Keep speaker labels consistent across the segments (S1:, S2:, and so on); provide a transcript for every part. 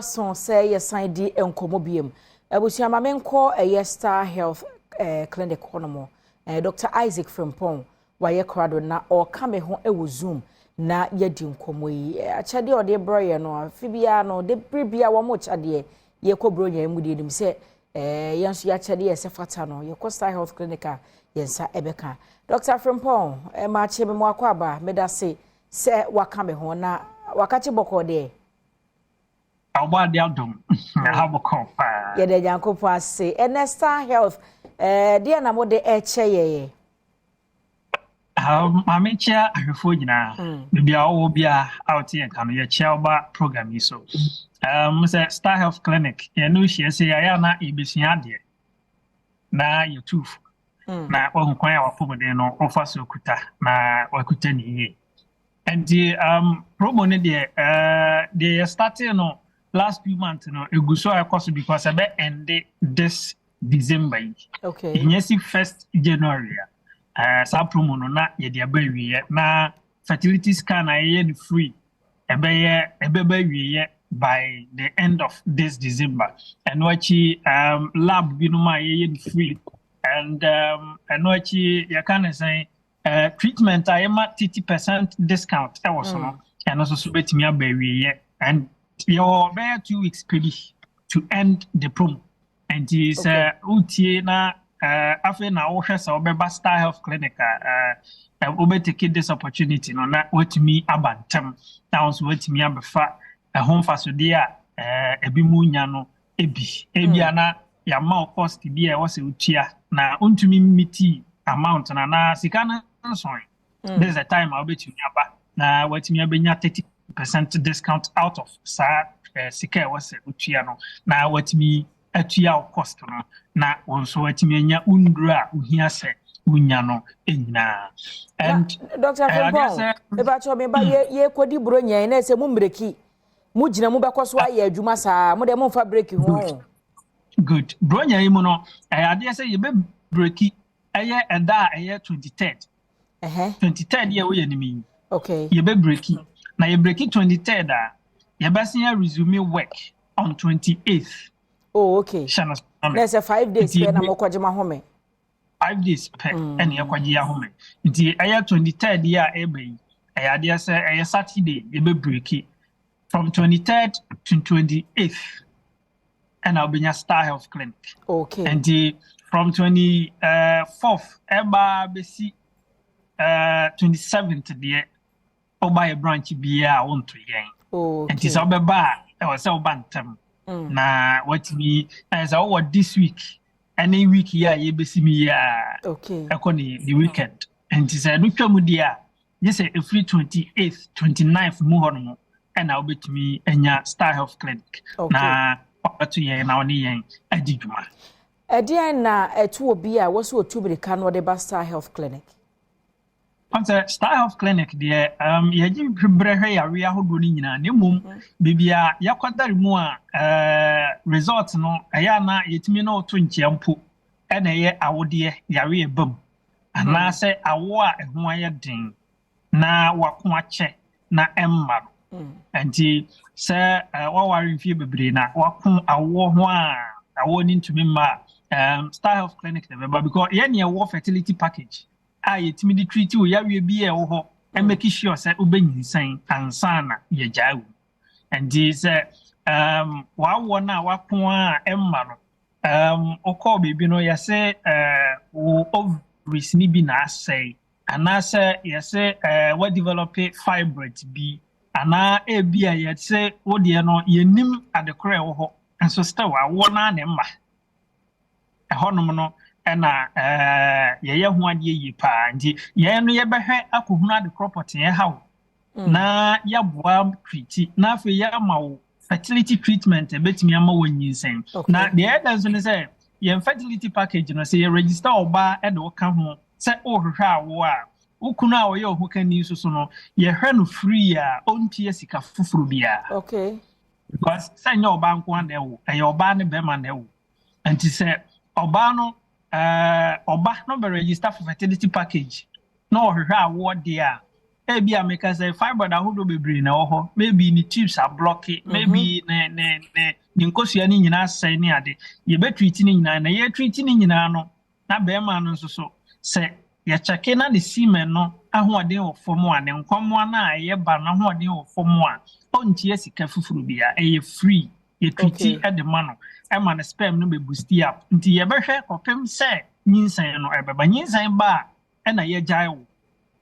S1: So say yes I di enkomobium. Ebusia ma menko Star Health clinic honomo. Dr. Isaac Frimpong waye krado na o kame ho ewo Zoom na yedi nkomo yi. Achade o de broye no fibia no de bribia wo mo chade ye kobro nya mu de nim se yanso ya chade ye se fata no ye Star Health clinic a yensa ebeka. Dr. Frimpong ma che me mo akwa ba medase se wakame ho na wakati boko de
S2: Awadi Adom, have a cop.
S1: Yede Yankopo ase. Star Health, dear na mo de ye.
S2: Mame chair, I refer you now. Maybe I will be out here and come here chair program. So, Star Health Clinic, you know, she say, I am not EBC. Na your tooth. Na one quite our pomodeno offer so kuta, na wakuteni. And the promo they started no. Last few months, it goes so across because I bet end this December.
S1: Okay.
S2: Yes, 1st January. Sa promo no na ye dia ba wi na fertility scan I free. Ebe by the end of this December. And wachi lab bi no ma ye free. And wachi ya can say treatment I am at 30% discount. That was no. And also so betimi aba and your bare 2 weeks to end the promo. And is utie na after na ohwe sa obeba Star Health Clinic obe take this opportunity no na wetumi abantem na so wetumi abefa home fasode a ebi mu nya no ebi ana ya ma cost bi e wo se utia na untumi miti amount na sika na so this is the time I obetumi aba na wetumi abenya 30% discount out of sika was utia no na watimi atua cost no na wonso watimi anya undura uhia se unya no enyina. And
S1: Dr. Frimpong eba cho me ba ye kodi bro nya na se mu mbreki mu gina mu bekoso aye adwuma saa mu de mu fa break ho.
S2: Good bro nya yi mu no ade se ye be breaki aye eda aye 23rd 23rd ye wo ye nimi.
S1: Okay,
S2: ye be breaki na you break it 23rd you best resume work on 28th.
S1: Oh, okay. There's a 5 days per na mokojima home.
S2: 5 days per and you kwajia home. Nti aya 23rd ya ebe aya dia say aya Saturday you be break it from 23rd to 28th. And I'll be in Star Health Clinic.
S1: Okay.
S2: And from 24th eba besi 27th there buy a branch be a want to yen. And it's over bar, I was so bantam. Na what me as I this week, any week here, you be see me,
S1: okay,
S2: the weekend. And it's a look mudia, yes, a free 28th, 29th, more and I'll be to me and your Star Health Clinic. Na papa to ye now, yen, a digma.
S1: A dear na a 2 be a was so to be the can the Star Health Clinic.
S2: On the Star Health Clinic, dear, ye jim prebre ya ria hodo ni nyina ne mum bibia yakwada mu a result no aya na yetimi na oto nchiampo e na ye awode ya ria bam ana se awo a eho aye den na wako ache na emma anti se wawari mfie bebre na wako awo ho a awo ni ntumi ma Star Health Clinic the because ye na ye fertility package yetimi di treat wo yawe bi e wo ho e make sure say obenyisan ansana ye jaawu and this wa wona wa pon a emma no okọ bebi no ye say wo ovaries ni bi na say ana say ye say we develop fibroid bi ana e bi a ye say wo de no ye nim adekore wo ho enso still wa wona na emma e honom no ena ye ho ade yi pa nti ye no ye behwe akohunu ade property ye hawo na ya boa treat na afi ya mawo fertility treatment e betimi ama wanyinsen na the other so say ye fertility package no say ye register oba e de wo ka ho say o hwehwe awo a ukunu a wo ye ho kan ni so no ye hwe no free a ontie sika fufuru bia.
S1: Okay,
S2: because say nya oba nko ande wo e oba ne be ma na wo anti say oba no oba no be register for fertility package no hwehwe award there Maybe I make us a fiber that would be brain or maybe the tubes are blocked, maybe the Nkosiani in us say near the you bet treating in a year treating in ano, not bear man so say, ya chakena the seaman no, a what they for one and come one eye, ye ban a what they for one. On TS Cafufrubia, a free, a treaty at the mano, I'm on a spam no be boosty up until you ever heard of him say, means I know ever, but means I'm bar and a year jail.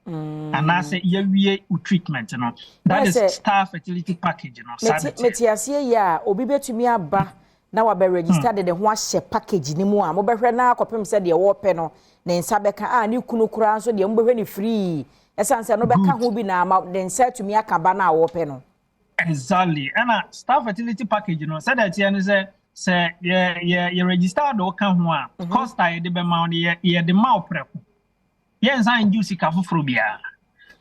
S2: And I say, yeah, treatment, you know. That is star fertility package, you know.
S1: Metiasie ya, obi betumi aba na wa be register de ho ahye package ni mu a mo behwe na akopem se de wo pe no ne nsa beka ne kunu kura nso de mo behwe ni free esanse no beka ho bi na ama de nsa tumi akaba na wo pe no.
S2: Exactly. And star fertility package, you know, said that say you register do kan ho a cost I de be ma ye de ma oprepo. Yes, I use it for bia.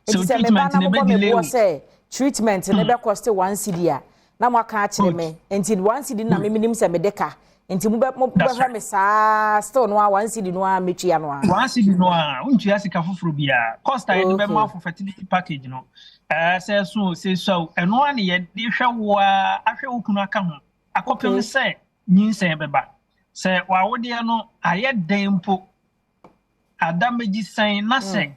S2: So treatment ne be delay.
S1: Say treatment ne be cost 1 cedi a. Na mo aka akire me. Enti 1 cedi na me minim se me deka. Enti mo be me sa still no 1 cedi no a metwia no a.
S2: 1 cedi no a untua sika foforo bia. Cost I de be ma for fertility package no. Say so eno an ye de hwe wo a ahwe okunu aka ho. Akopem se nyinsen beba. Se wa wo de no aye dempo Adameji saying nothing.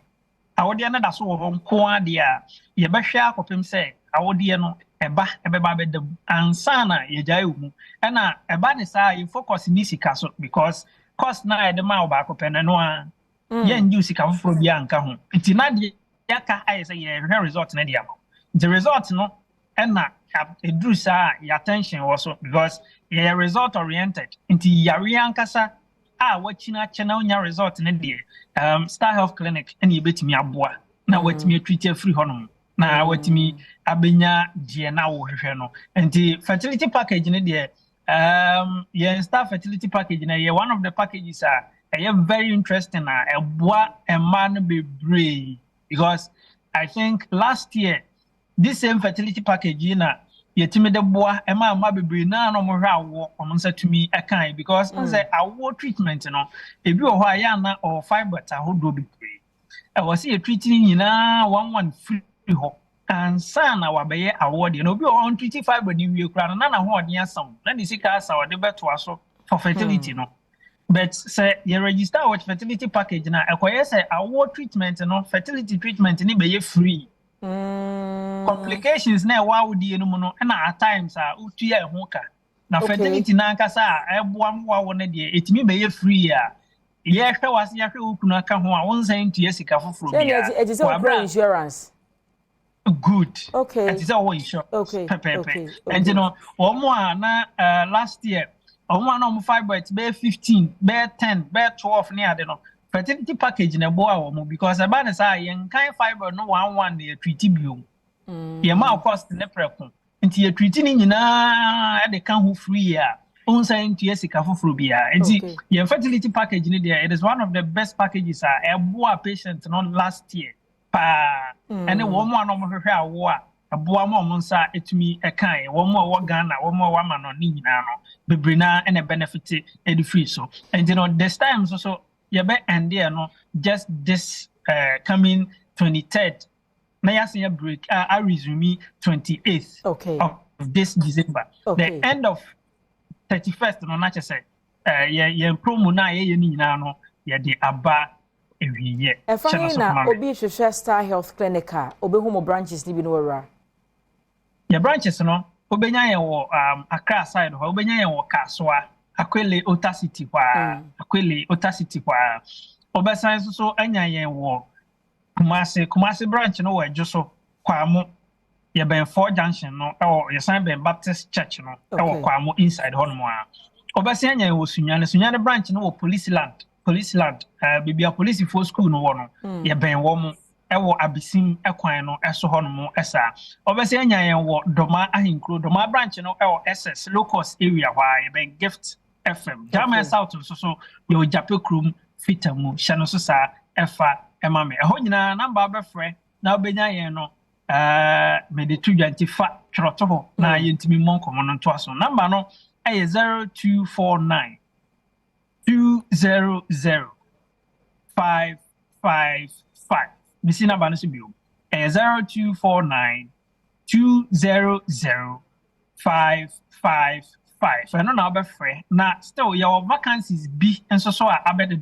S2: I would na so wo nko ade a ye behwe akopem say awode no eba be the ansana ye jai wu na eba ne sa you focus ni sika so because cost na e de ma oba akopem no a ye nju sika foforo bia nka ho nti na de yaka aye say ye hwe result na dia the result no na edru sa your attention also because ye result oriented nti yare ankasa wachina channel nya result ne de Star Health Clinic and you betimi aboa na watimi treat free honum na watimi abenya die na wo hwehwe no enti fertility package ne de yeah Star fertility package na one of the packages are very interesting na eboa man be brave because I think last year this same fertility package na yetimi de boa ma bebre na no mo hwa awo omonsa tumi ekan because on say awo treatment no ebi wo ho aya na or fiber ta hodo bebre e wo say treating nyina 11 free ho and sana wa beye awo de no obi on treat fiber ni wie kura na ho ode asam na ni sika asa wo de beto aso for fertility no but say you register with fertility package na ekoye say awo treatment no fertility treatment ni beye free complications na wa wudi enu no na at times utua ehu ka na fertility na nkasa eboa mwa wo ne de etimi be ye free a ye hwe wase ya hwe okunu aka ho a wonsan ntua sika foforo bia
S1: it is all insurance
S2: good
S1: okay
S2: it is all insurance
S1: okay
S2: and you know omo na last year omo na omo fiber be 15 be 10 be 12 ne ade no fertility package na bo awo because aba na say yen kan fiber no 11 na treat biom ye ma cost ne preko nti ye treat ni nyina e de kan ho free a onsa ntua sika foforo bia nti ye fertility package ni there it is one of the best packages a bo a patient no last year pa ene wo mo no mo hwehwe awo a aboa mo mo nsa etumi ekan wo mo wo Ghana wo mo wa ma no ni nyina no bebre na ene benefit e free so and you know this time so you be and there no just this coming 23rd na yasin break I resume 28th of this December the end of 31st no na say ye promo na ye ni nyina no ye de aba ewiye
S1: na obi hwehwe Star Health Clinic obehu mo branches ni bi no wura
S2: ye branches no obenya ye wo Accra side ho obenya ye wo Kasoa Akwele Otacity kwa obesan so anya yen wo Kumasi branch no we joso kwa mo ye ben 4 junction no e ye san ben Baptist church no e kwa mo inside hono mo a obesan anya wo Sunyane branch no wo police land bibia police for school no wo no ye ben wo mo e wo Abisim ekwan no eso hono mo esa obesan anya yen wo Doma Ahinkro Doma branch no e wo SS locus area wa ye ben gift FM Jama South so yo Jape Krum fitamu shano so sa efa emame eho nyina number befre na obenya yen no me de 225 troto ho na yentimi monko no nto aso number no e 0249 200 555 misi number no so bio 0249 200 555. I don't know about free. Now, still, your vacancies be and so I bet the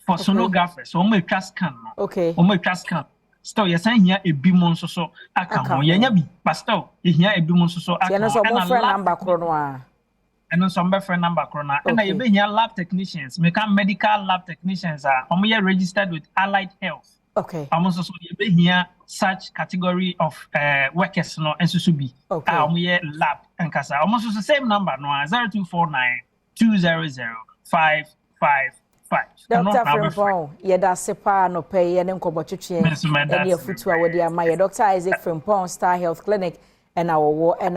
S2: for sonographers. So, my trust can.
S1: Okay.
S2: My trust can. Still, you're saying here a bimon so I can. Yeah, be, but still, here a bimon so I can.
S1: And a number chrono.
S2: And some friend number corona. And I be here lab technicians, medical lab technicians are registered with Allied Health.
S1: Okay.
S2: I'm also be here such category of workers no and so be. Okay. Lab and casa. Almost the same number no 0249 200 555.
S1: Dr. Frimpong, yeda sepa no pay and nkobotwetwe. And your futu awodi ama Dr. Isaac Frimpong Star Health Clinic and our war and